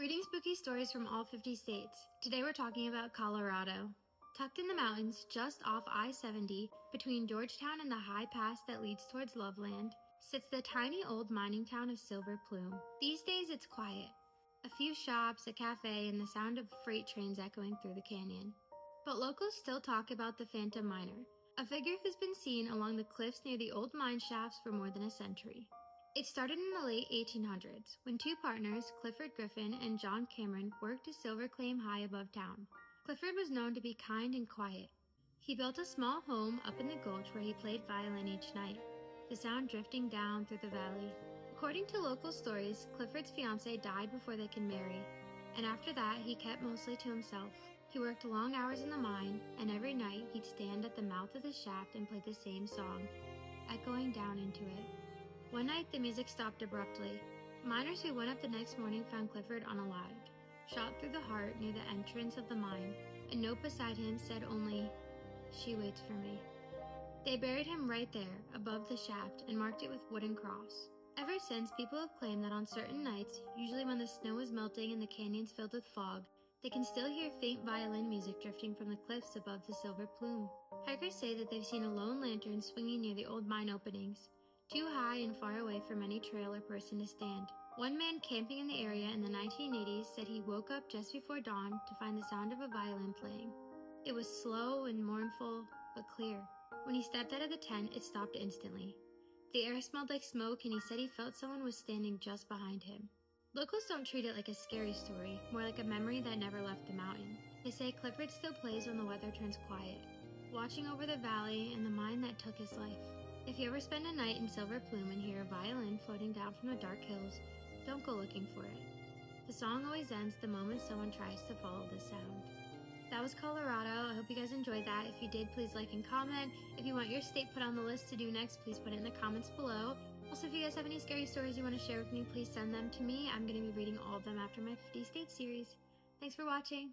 Reading spooky stories from all 50 states. Today we're talking about Colorado. Tucked in the mountains just off I-70, between Georgetown and the high pass that leads towards Loveland, sits the tiny old mining town of Silver Plume. These days it's quiet. A few shops, a cafe, and the sound of freight trains echoing through the canyon. But locals still talk about the Phantom Miner, a figure who's been seen along the cliffs near the old mine shafts for more than a century. It started in the late 1800s, when two partners, Clifford Griffin and John Cameron, worked a silver claim high above town. Clifford was known to be kind and quiet. He built a small home up in the gulch where he played violin each night, the sound drifting down through the valley. According to local stories, Clifford's fiancée died before they could marry, and after that he kept mostly to himself. He worked long hours in the mine, and every night he'd stand at the mouth of the shaft and play the same song, echoing down into it. One night, the music stopped abruptly. Miners who went up the next morning found Clifford unalived, shot through the heart near the entrance of the mine. A note beside him said only, "She waits for me." They buried him right there, above the shaft, and marked it with a wooden cross. Ever since, people have claimed that on certain nights, usually when the snow is melting and the canyons filled with fog, they can still hear faint violin music drifting from the cliffs above the Silver Plume. Hikers say that they've seen a lone lantern swinging near the old mine openings, too high and far away from any trail or person to stand. One man camping in the area in the 1980s said he woke up just before dawn to find the sound of a violin playing. It was slow and mournful, but clear. When he stepped out of the tent, it stopped instantly. The air smelled like smoke, and he said he felt someone was standing just behind him. Locals don't treat it like a scary story, more like a memory that never left the mountain. They say Clifford still plays when the weather turns quiet, watching over the valley and the mine that took his life. If you ever spend a night in Silver Plume and hear a violin floating down from the dark hills, don't go looking for it. The song always ends the moment someone tries to follow the sound. That was Colorado. I hope you guys enjoyed that. If you did, please like and comment. If you want your state put on the list to do next, please put it in the comments below. Also, if you guys have any scary stories you want to share with me, please send them to me. I'm going to be reading all of them after my 50 state series. Thanks for watching.